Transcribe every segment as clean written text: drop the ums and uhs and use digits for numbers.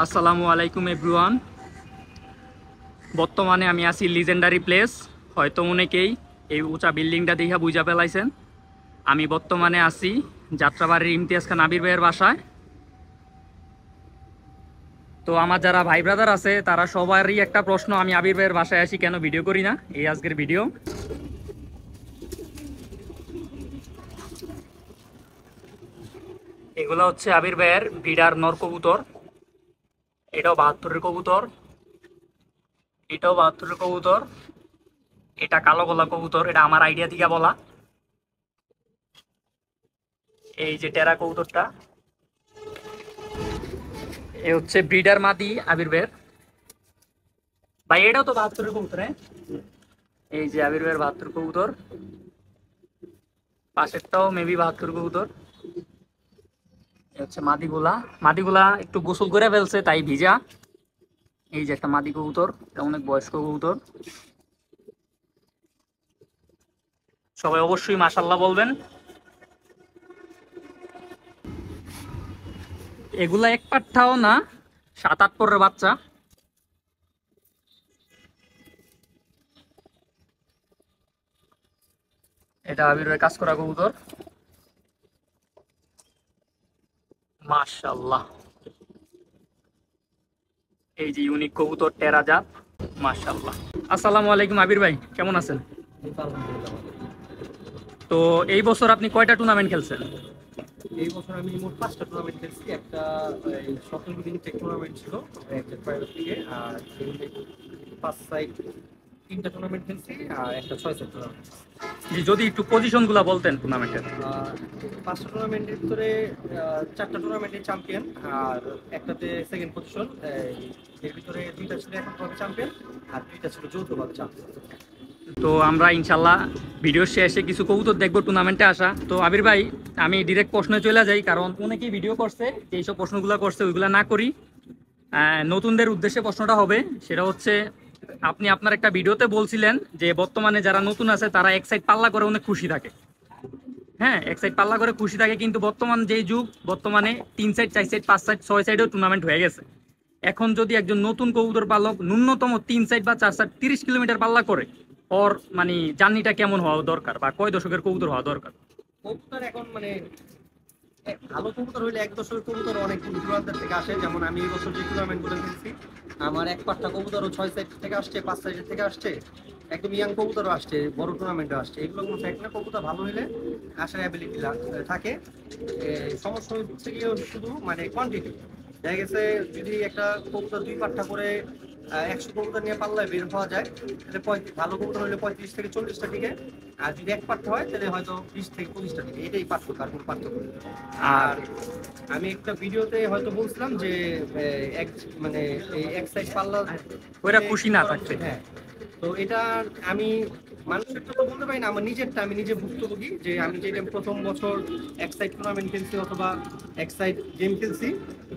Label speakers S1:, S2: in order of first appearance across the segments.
S1: আসসালামু আলাইকুম এভরিওয়ান। বর্তমানে আমি আছি লিজেন্ডারি প্লেস। হয়তো অনেকেই এই উঁচা বিল্ডিংটা দেখা বুঝা পেলাইছেন। আমি বর্তমানে আছি যাত্রাবাড়ির ইমতিয়াজ খান আবির ভাইয়ের বাসায়। তো আমার যারা ভাই ব্রাদার আছে তারা সবারই একটা প্রশ্ন, আমি আবির ভাইয়ের বাসায় আসি কেন ভিডিও করি না। এই আজকের ভিডিও। এগুলো হচ্ছে আবির ভাইয়ের বিডার নর কবুতর। এটাও 72-এর কবুতর, এটাও 72-এর কবুতর, এটা কালো গলা কবুতর, এটা আমার আইডিয়া থেকে বলা। এই যে টেরা কবুতরটা, এ হচ্ছে ব্রিডার মাদি আবির ভাইয়ের। ভাই এটাও তো 72-এর কবুতর, হ্যাঁ। এই যে আবির ভাইয়ের 72 কবুতর, পাশেরটাও মেবি 72 কবুতর। এ হচ্ছে মাদিগুলা। মাদিগুলা একটু গোসল করে ফেলছে তাই ভিজা। এই যে একটা মাদি কবুতর, এটা অনেক বয়স্ক কবুতর। সবাই অবশ্যই মাশাল্লাহ বলবেন। এগুলা এক পাঠটাও না, 7-8 পরের বাচ্চা। এটা আবির ভাই কাজ করা কবুতর। মাশাল্লাহ, এই যে ইউনিক কবুতর টেরা জাত। মাশাল্লাহ। আসসালামু আলাইকুম আবির ভাই, কেমন আছেন? তো এই বছর আপনি কয়টা টুর্নামেন্ট খেলছেন?
S2: এই বছর আমি মোট 5টা টুর্নামেন্ট খেলছি। একটা এই সকল দিন টেক টুর্নামেন্ট ছিল একটা প্রাইভেট লিগে, আর সেগুলি 5 সাইড 3টা টুর্নামেন্ট খেলছি, আর একটা 6 সাইড টুর্নামেন্ট।
S1: জি, যদি একটু পজিশন গুলা বলতেন টুর্নামেন্টের।
S2: 5টা টুর্নামেন্টের ভিতরে 4টা টুর্নামেন্টে চ্যাম্পিয়ন, আর একটাতে সেকেন্ড পজিশন। এর ভিতরে 2টা ছিল এককভাবে চ্যাম্পিয়ন, আর 2টা ছিল যৌথভাবে চ্যাম্পিয়ন।
S1: তো আমরা ইনশাল্লাহ ভিডিও শেষে কিছু কবুতর দেখবো টুর্নামেন্টে আসা। তো আবির ভাই, আমি ডিরেক্ট প্রশ্নে চলে যাই, কারণ অনেকেই ভিডিও করছে যে এইসব প্রশ্নগুলো করছে ওইগুলো না করি। নতুনদের উদ্দেশ্যে প্রশ্নটা হবে, সেটা হচ্ছে আপনি আপনার একটা ভিডিওতে বলছিলেন যে বর্তমানে যারা নতুন আছে তারা এক সাইড পাল্লা করে অনেক খুশি থাকে। হ্যাঁ, এক সাইড পাল্লা করে খুশি থাকে, কিন্তু বর্তমান যেই যুগ, বর্তমানে 3 সাইড 4 সাইড 5 সাইড 6 সাইডেও টুর্নামেন্ট হয়ে গেছে। এখন যদি একজন নতুন কবুতর পালক ন্যূনতম 3 সাইড বা 4 সাইড 30 কিলোমিটার পাল্লা করে, ওর মানে জার্নিটা কেমন হওয়া দরকার বা কয় দশকের কবুতর হওয়া দরকার?
S2: কবুতর এখন মানে ভালো কবুতর হইলে 1 দশকের কবুতর অনেক দূর দূরান্তের থেকে আসে। যেমন আমি এই বছর যে টুর্নামেন্ট গুলো খেলছি, আমার এক পাট্টা কবুতরও 6 সাইড থেকে আসছে, 5 সাইডের থেকে আসছে, একদম ইয়াং কবুতরও আসছে, বড় টুর্নামেন্টও আসছে। এগুলো কোনো ফ্যাক্ট না, কবুতর ভালো হইলে আসার অ্যাবিলিটি থাকে। সমস্যা হচ্ছে গিয়ে শুধু মানে কোয়ান্টিটি। দেখা গেছে যদি একটা কবুতর 2 পাট্টা করে 100 কবুতর নিয়ে পাল্লায় বের হওয়া যায়, তাহলে ভালো কবুতর হলে 35 থেকে 40টা টিকে। আর যদি এক পাট্টা হয় তাহলে হয়তো 20 থেকে 25টা টিকে। এটাই পার্থক্য, আর কোনো পার্থক্য নেই।
S1: আর
S2: আর আমি একটা ভিডিওতে হয়তো বলছিলাম যে এক মানে এই এক সাইড পাল্লা
S1: ওরা
S2: দিলে
S1: খুশি
S2: কি
S1: না
S2: করা
S1: থাকতে।
S2: উচিত। হ্যাঁ, তো এটা আমি মানুষেরটা তো বলতে পারি না, আমার নিজেরটা আমি নিজে ভুক্তভোগী। যে আমি যেটা প্রথম বছর এক সাইড টুর্নামেন্ট খেলছি অথবা এক সাইড গেম খেলছি,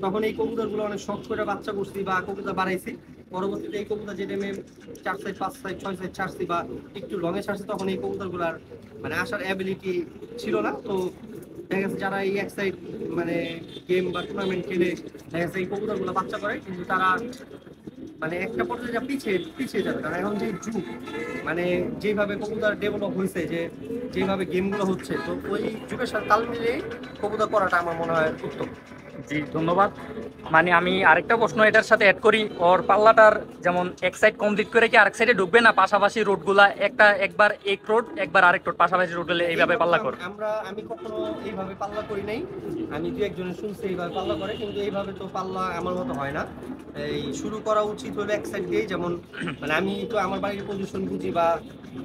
S2: তখন এই কবুতরগুলো অনেক শখ করে বাচ্চা করছি বা কবুতর বাড়াইছি। পরবর্তীতে এই কবুতর যেটা আমি 4 সাইড 5 সাইড 6 সাইড ছাড়ছি বা একটু লঙে ছাড়ছি, তখন এই কবুতরগুলার মানে আসার অ্যাবিলিটি ছিল না। তো দেখা গেছে যারা এই এক সাইড মানে গেম বা টুর্নামেন্ট খেলে দেখা গেছে এই কবুতরগুলো বাচ্চা করে, কিন্তু তারা মানে একটা পর্যায়ে যা পিছিয়ে পিছিয়ে যাবে। কারণ এখন যে যুগ, মানে যেভাবে কবুতর ডেভেলপ হয়েছে, যে যেভাবে গেমগুলো হচ্ছে, তো ওই যুগের সাথে তাল মিলিয়ে কবুতর করাটা আমার মনে হয় উত্তম।
S1: জি, ধন্যবাদ। মানে আমি আরেকটা প্রশ্ন এটার সাথে অ্যাড করি, ওর পাল্লাটার যেমন এক সাইড কমপ্লিট করে কি আরেক সাইডে ঢুকবে, না পাশাপাশি রোডগুলা একবার এক রোড একবার আরেক রোড পাশাপাশি রোড হলে এইভাবে
S2: এইভাবে
S1: পাল্লা করে?
S2: আমি কখনো এইভাবে পাল্লা করি নাই। আমি দু একজনের শুনছি এইভাবে পাল্লা করে, কিন্তু এইভাবে তো পাল্লা আমার মতো হয় না। এই শুরু করা উচিত হলো এক সাইড দিয়ে। যেমন মানে আমি তো আমার বাড়ির পজিশন বুঝি, বা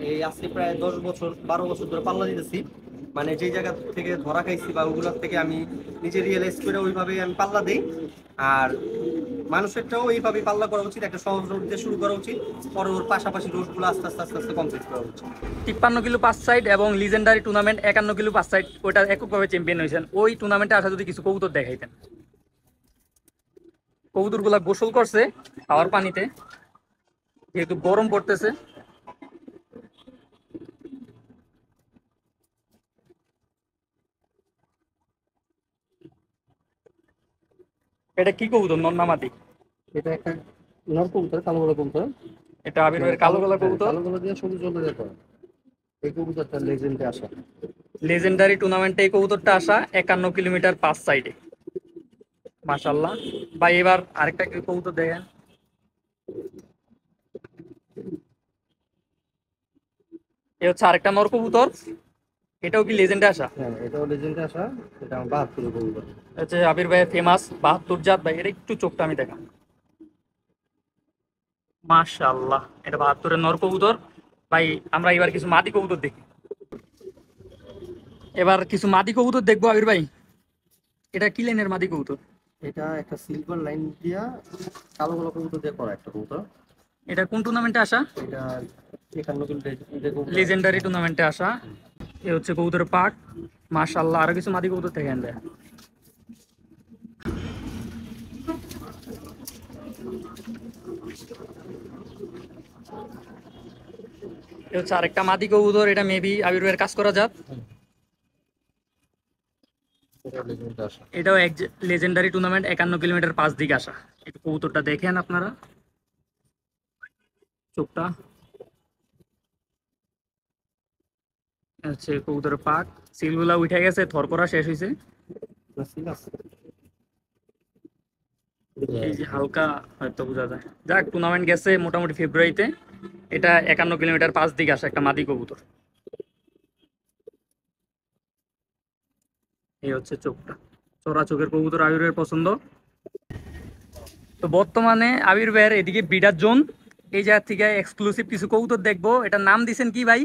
S2: এই আজকে প্রায় 10 বছর 12 বছর ধরে পাল্লা দিতেছি। মানে যে জায়গা থেকে ধরা খাইছি বা ওগুলোর থেকে আমি নিজে রিয়েলাইজ করে ওইভাবে আমি পাল্লা দিই। আর মানুষেরটাও এইভাবে পাল্লা করা উচিত, একটা সহজ রোড দিয়ে শুরু করা উচিত, পরে ওর পাশাপাশি রোডগুলো আস্তে আস্তে আস্তে আস্তে কমপ্লিট করা উচিত।
S1: 53 কিলো 5 সাইড এবং লিজেন্ডারি টুর্নামেন্ট 51 কিলো 5 সাইড, ওইটা এককভাবে চ্যাম্পিয়ন হয়েছেন। ওই টুর্নামেন্টে আসা যদি কিছু কবুতর দেখাইতেন। কবুতরগুলা গোসল করছে খাওয়ার পানিতে, যেহেতু গরম পড়তেছে। এটা কি কবুতর, নর না মাদি?
S2: এটা একটা নর কবুতর, কালো গলা কবুতর।
S1: এটা আবির ভাইয়ের কালো গলা কবুতর।
S2: কালো গলা দিয়ে সবুজ গলা দিয়ে করা। এই কবুতরটা লেজেন্ডে আসা।
S1: লেজেন্ডারি টুর্নামেন্টে এই কবুতরটা আসা 51 কিলোমিটার পাঁচ সাইডে। মাশাল্লাহ ভাই, এবার আরেকটা কবুতর দেখেন। এ হচ্ছে আরেকটা নর কবুতর, এটাও কি লেজেন্ডে আসা?
S2: হ্যাঁ, এটাও লেজেন্ডে আসা। এটা আমার 72 কবুতর।
S1: হচ্ছে আবির ভাইয়ের ফেমাস 72 জাত। ভাই এটা একটু চোখটা আমি দেখাম। মাশাআল্লাহ, এটা 72-এর নর কবুতর। ভাই আমরা এবার কিছু মাদি কবুতর দেখি। এবার কিছু মাদি কবুতর দেখবো আবির ভাই। এটা কি লাইনের মাদি কবুতর?
S2: এটা একটা সিলভার লাইন দিয়া কালো গলা কবুতর দিয়ে করা একটা কবুতর।
S1: এটা কোন টুর্নামেন্টে আসা?
S2: এটা 51 কিলো
S1: লেজেন্ডারি টুর্নামেন্টে আসা। এ হচ্ছে কবুতরের পাক। মাশাআল্লাহ, আরো কিছু মাদি কবুতর দেখেন যায়। এ হচ্ছে আরেকটা মাদি কবুতর, এটা মেবি আবির ভাইয়ের কাজ করা যাক।
S2: লেজেন্ডে আসা।
S1: এটাও এক লেজেন্ডারি টুর্নামেন্ট, 51 কিলোমিটার পাঁচ দিক আসা। একটু কবুতরটা দেখেন আপনারা, চোখটা হচ্ছে কবুতরের পাক। সিলগুলা উঠে গেছে, থর করা শেষ হয়েছে।
S2: সিল আছে।
S1: এই যে হালকা হয়তো বোঝা যায়। যাক, টুর্নামেন্ট গেছে মোটামুটি ফেব্রুয়ারিতে। এটা 51 কিলোমিটার পাঁচ দিক আসা একটা মাদি কবুতর। এই হচ্ছে চোখটা, চড়া চোখের কবুতর আবির ভাইয়ের পছন্দ। তো বর্তমানে আবির ভাইয়ের এদিকে বিডার জোন, এই জায়গা থেকে এক্সক্লুসিভ কিছু কবুতর দেখবো। এটার নাম দিছেন কি ভাই?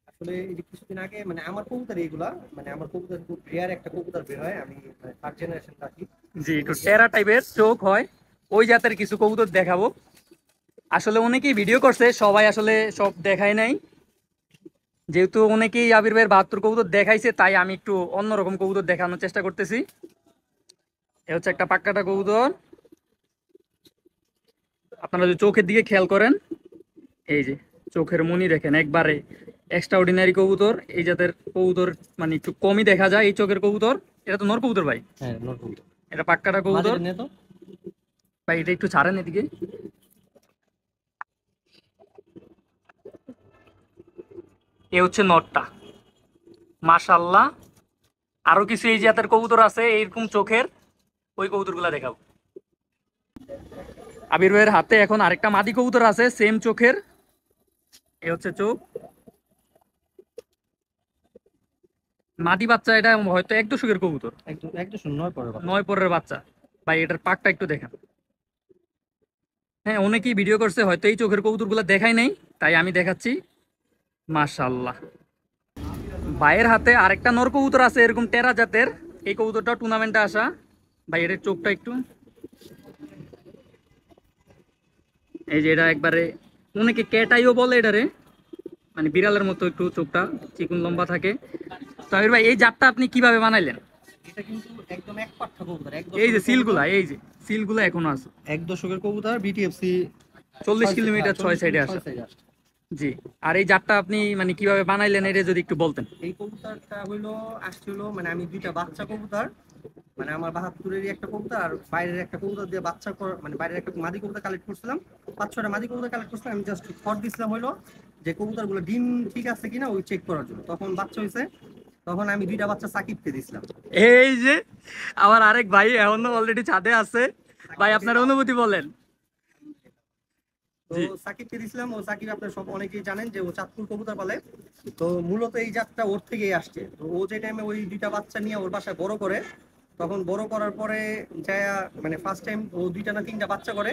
S2: আসলে এই যে কিছুদিন আগে মানে আমার কবুতর এইগুলা, মানে আমার কবুতর খুব রেয়ার একটা কবুতর বের হয়। আমি থার্ড জেনারেশন রাখি।
S1: জি, একটু টেরা টাইপের চোখ হয়, ওই জাতের কিছু কবুতর দেখাবো। আসলে অনেকেই ভিডিও করছে, সবাই আসলে সব দেখায় নাই। যেহেতু অনেকেই আবির ভাইয়ের 72 কবুতর দেখাইছে, তাই আমি একটু অন্যরকম কবুতর দেখানোর চেষ্টা করতেছি। এ হচ্ছে একটা পাক্কাটা কবুতর। আপনারা যদি চোখের দিকে খেয়াল করেন, এই যে চোখের মনি দেখেন, একবারে এক্সট্রা অর্ডিনারি কবুতর। এই জাতের কবুতর মানে একটু কমই দেখা যায় এই চোখের কবুতর। এটা তো নর কবুতর ভাই?
S2: হ্যাঁ, নর কবুতর।
S1: এটা পাক্কাটা কবুতর
S2: নে তো।
S1: ভাই। এটা একটু ছাড়েন এদিকে। এ হচ্ছে নরটা। মাশাল্লাহ, আরো কিছু এই জাতের কবুতর আছে এইরকম চোখের, ওই কবুতরগুলা দেখাবো। আবির ভাইয়ের হাতে এখন আরেকটা মাদি কবুতর আছে সেম চোখের। এ হচ্ছে চোখ, মাদি বাচ্চা। এটা হয়তো এক দশকের কবুতর,
S2: একদম একদম নয় পরে কথা।
S1: 9 পরের বাচ্চা। ভাই এটার পাকটা একটু দেখান। হ্যাঁ, অনেকেই ভিডিও করছে, হয়তো এই চোখের কবুতরগুলো দেখাই নাই, তাই আমি দেখাচ্ছি। মাশাল্লাহ, ভাইয়ের হাতে আরেকটা নর কবুতর আছে এরকম টেরা জাতের। এই কবুতরটা টুর্নামেন্টে আসা। ভাই এটার চোখটা একটু, এই যে এটা একবারে অনেকে ক্যাটাইও বলে এটারে, মানে বিড়ালের মতো একটু চোখটা চিকুন লম্বা থাকে। তো আবির ভাই এই জাতটা আপনি কিভাবে বানাইলেন?
S2: এটা কিন্তু একদম এক পাঠা কবুতর।
S1: এই যে সিলগুলা, এই যে সিলগুলা এখনো আছে।
S2: এক দশকের কবুতর, বিটিএফসি
S1: 40 কিলোমিটার 6 সাইডে আসা। জি, আর এই জাতটা আপনি মানে কিভাবে বানাইলেন এটা যদি একটু বলতেন।
S2: এই কবুতরটা আসছিল মানে আমি দুইটা বাচ্চা কবুতর, মানে আমার 72-এরই একটা কবুতর আর বাইরের একটা কবুতর দিয়ে বাচ্চা মানে বাইরের একটা মাদি কবুতর কালেক্ট করছিলাম। 5-6টা মাদি কবুতর কালেক্ট করছিলাম। আমি জাস্ট খড় দিছিলাম যে কবুতরগুলো ডিম ঠিক আছে কিনা ওই চেক করার জন্য। তখন বাচ্চা হয়েছে, তখন আমি দুইটা বাচ্চা সাকিবকে দিছিলাম।
S1: এই যে আমার আরেক ভাই এখনো অলরেডি ছাদে আছে। ভাই আপনার অনুভূতি বলেন।
S2: তো সাকিবকে দিছিলাম। ও সাকিব আপনার সব অনেকেই জানেন যে ও চাঁদপুর কবুতর পালে। তো মূলত এই জাতটা ওর থেকেই আসছে। তো ও যে টাইমে ওই দুইটা বাচ্চা নিয়ে ওর বাসায় বড় করে, তখন বড় করার পরে যায়া মানে ফার্স্ট টাইম ও দুইটা না তিনটা বাচ্চা করে।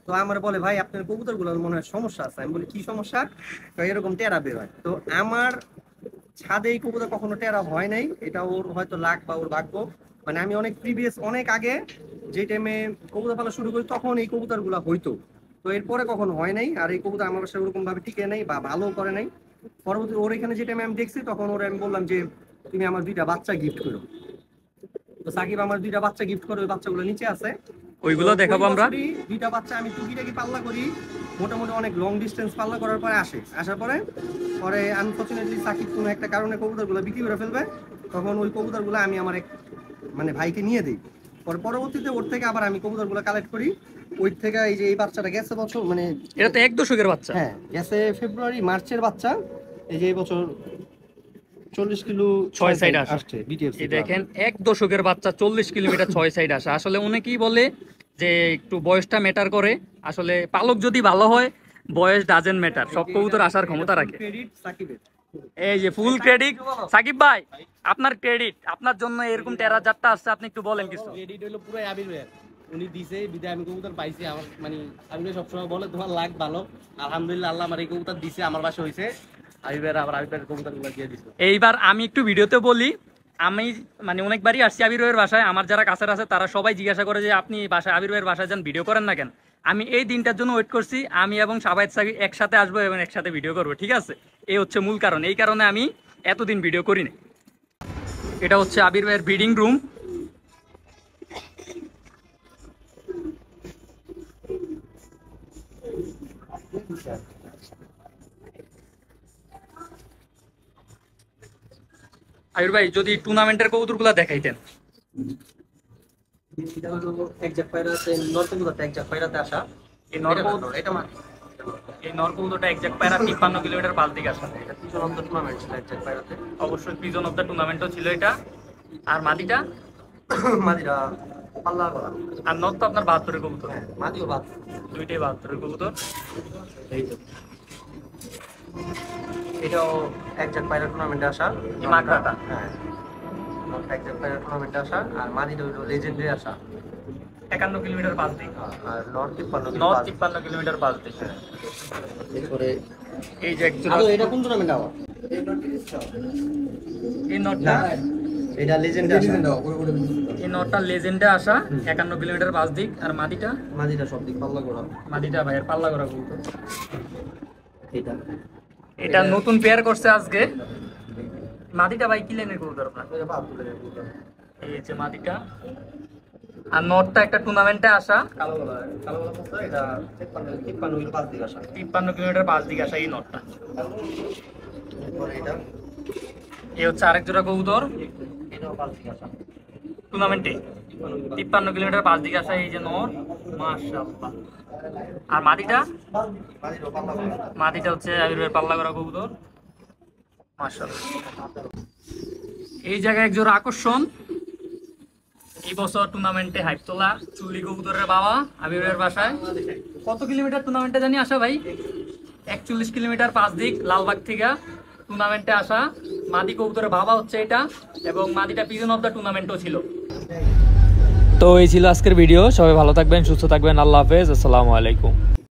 S2: তো আমার বলে ভাই আপনার কবুতর গুলোর মনে হয় সমস্যা আছে। আমি বলি কি সমস্যা? তো এরকম টেরা বের হয়। তো আমার ছাদে এই কবুতর কখনো টেরা হয় নাই। এটা ওর হয়তো লাক বা ওর ভাগ্য। মানে আমি অনেক প্রিভিয়াস অনেক আগে যে টাইমে কবুতর পালা শুরু করি তখন এই কবুতর গুলা হইতো। তো এরপরে কখনো হয় নাই। আর এই কবুতর আমার বাসায় ওরকম ভাবে টিকে নাই বা ভালো করে নাই। পরবর্তী ওর এখানে যে টাইমে আমি দেখছি তখন ওর আমি বললাম যে তুমি আমার দুইটা বাচ্চা গিফট করো। তো সাকিব আমার দুইটা বাচ্চা গিফট করে, ওই বাচ্চাগুলো নিচে আছে।
S1: ওইগুলো দেখাবো আমরা।
S2: দুইটা বাচ্চা আমি টুকিটাকি পাল্লা করি, মোটামুটি অনেক লং ডিস্টেন্স পাল্লা করার পরে আসার পরে পরে আনফর্চুনেটলি সাকিব কোনো একটা কারণে কবুতরগুলো বিক্রি করে ফেলবে। তখন ওই কবুতরগুলো আমি আমার এক মানে ভাইকে নিয়ে দিই। পরবর্তীতে ওর থেকে আবার আমি কবুতরগুলো কালেক্ট করি। ওই থেকে এই যে এই বাচ্চাটা গেছে বছর, মানে
S1: এটা তো 1 দশকের বাচ্চা।
S2: হ্যাঁ, গেছে ফেব্রুয়ারি মার্চের বাচ্চা। এই যে এই বছর 40 কিলো
S1: 6 সাইড
S2: আসছে বিটিএফসি।
S1: এই দেখেন 1 দশকের বাচ্চা 40 কিলোমিটার 6 সাইড আসে। আসলে অনেকেই বলে যে একটু বয়সটা ম্যাটার করে, আসলে পালক যদি ভালো হয় বয়স ডাজেন্ট ম্যাটার, সব কবুতর আসার ক্ষমতা রাখে।
S2: ক্রেডিট সাকিবের।
S1: এই যে ফুল ক্রেডিট সাকিব ভাই, আপনার ক্রেডিট, আপনার জন্য এরকম টেরাজারটা আসছে, আপনি একটু বলেন কিছু।
S3: ক্রেডিট হলো পুরো আবির ভাইয়ের, উনি দিছে বিদায় আমি কবুতর পাইছি। আমার মানে আবির ভাই সবসময় বলে তোমার লাগ ভালো, আলহামদুলিল্লাহ আল্লাহ আমার এই কবুতর দিছে, আমার বাসা হয়েছে। আবির ভাইয়ের আবার আবির ভাইয়ের কবুতরগুলো দিয়ে দিছে।
S1: এইবার আমি একটু ভিডিওতে বলি, আমি মানে অনেকবারই আসছি আবির ভাইয়ের বাসায়, আমার যারা কাছের আছে তারা সবাই জিজ্ঞাসা করে যে আপনি বাসায় আবির ভাইয়ের বাসায় যান, ভিডিও করেন না কেন। আমি এই দিনটার জন্য ওয়েট করছি, আমি এবং সাবায়েত সাকিব একসাথে আসবো এবং একসাথে ভিডিও করবো, ঠিক আছে? এই হচ্ছে মূল কারণ, এই কারণে আমি এতদিন ভিডিও করি না। এটা হচ্ছে আবির ভাইয়ের ব্রিডিং রুম। আবির ভাই যদি টুর্নামেন্টের কবুতরগুলো দেখাইতেন।
S2: এটা হলো একজাক পায়রাতে নর কবুতরটা একজাক পায়রাতে আসা।
S1: এই নর কবুতর,
S2: এটা মানে
S1: এই নর কবুতরটা একজাক্ট পায়রা 53 কিলোমিটার পাশ দিকে আসা।
S2: এটা পিছন অফ দ্য টুর্নামেন্ট ছিল একজাক পায়রাতে।
S1: অবশ্যই পিজন অফ দ্য টুর্নামেন্টও ছিল এটা। আর মাদিটা
S2: মাদিরা পাল্লা করা।
S1: আর নর তো আপনার 72 এর কবুতর,
S2: মাদিও বাদ।
S1: দুইটাই 72 এর কবুতর।
S2: এই তো এটাও একজাক পায়রা টুর্নামেন্টে আসা।
S1: এই মাকড়াটা
S2: হ্যাঁ, নরটা একজাক পায়রা টুর্নামেন্টে আসা। আর মাদিটা হলো লেজেন্ডে আসা।
S1: 51 কিলোমিটার পাশ দিক।
S2: আর নর 53
S1: নর 53 কিলোমিটার পাশ দিক।
S2: এরপরে
S1: এই যে একজন,
S2: আরো এটা কোন টুর্নামেন্টে আবার?
S1: এই নরটা,
S2: এটা লেজেন্ডে আসা।
S1: এই নরটা লেজেন্ডে আসা 51 কিলোমিটার পাশ দিক। আর মাদিটা,
S2: মাদিটা সব দিক পাল্লা করা।
S1: মাদিটা ভাইয়ের পাল্লা করা কবুতর।
S2: এটা
S1: এটা নতুন পেয়ার করছে আজকে। মাদিটা ভাই কি লেনের কবুতর আপনার?
S2: এটা বাদ তুলে দেব।
S1: এই যে মাদিটা। আর নরটা একটা টুর্নামেন্টে আসা
S2: কালো কবুতর, এটা 53 কিলো পাঁচ দিক আসা।
S1: 53 কিলোমিটার পাশ দিকে আসা এই নরটা।
S2: এরপরে এটা
S1: এই হচ্ছে আরেক জোড়া কবুতর
S2: এটাও পাঁচ দিক আসা।
S1: টুর্নামেন্টে 53 কিলোমিটার পাশ দিকে আসা এই যে নর, মাশাআল্লাহ। আর মাদিটা,
S2: মাদিটাও পাল্লা করা।
S1: মাদিটা হচ্ছে আবিরের পাল্লা করা কবুতর, মাশাআল্লাহ। এই জায়গায় এক জোড়া আকর্ষণ, এই বছর টুর্নামেন্টে হাইপ তোলা চুলি কবুতরের বাবা আবিরের বাসায়। কত কিলোমিটার টুর্নামেন্টে জানি আসা ভাই? 41 কিলোমিটার পাঁচ দিক লালবাগ থেকে টুর্নামেন্টে আসা মাদি কবুতরের বাবা হচ্ছে এটা, এবং মাদিটা পিজন অফ দ্য টুর্নামেন্টও ছিল। তো এই ছিল আজকের ভিডিও, সবাই ভালো থাকবেন, সুস্থ থাকবেন, আল্লাহ হাফেজ, আসসালামু আলাইকুম।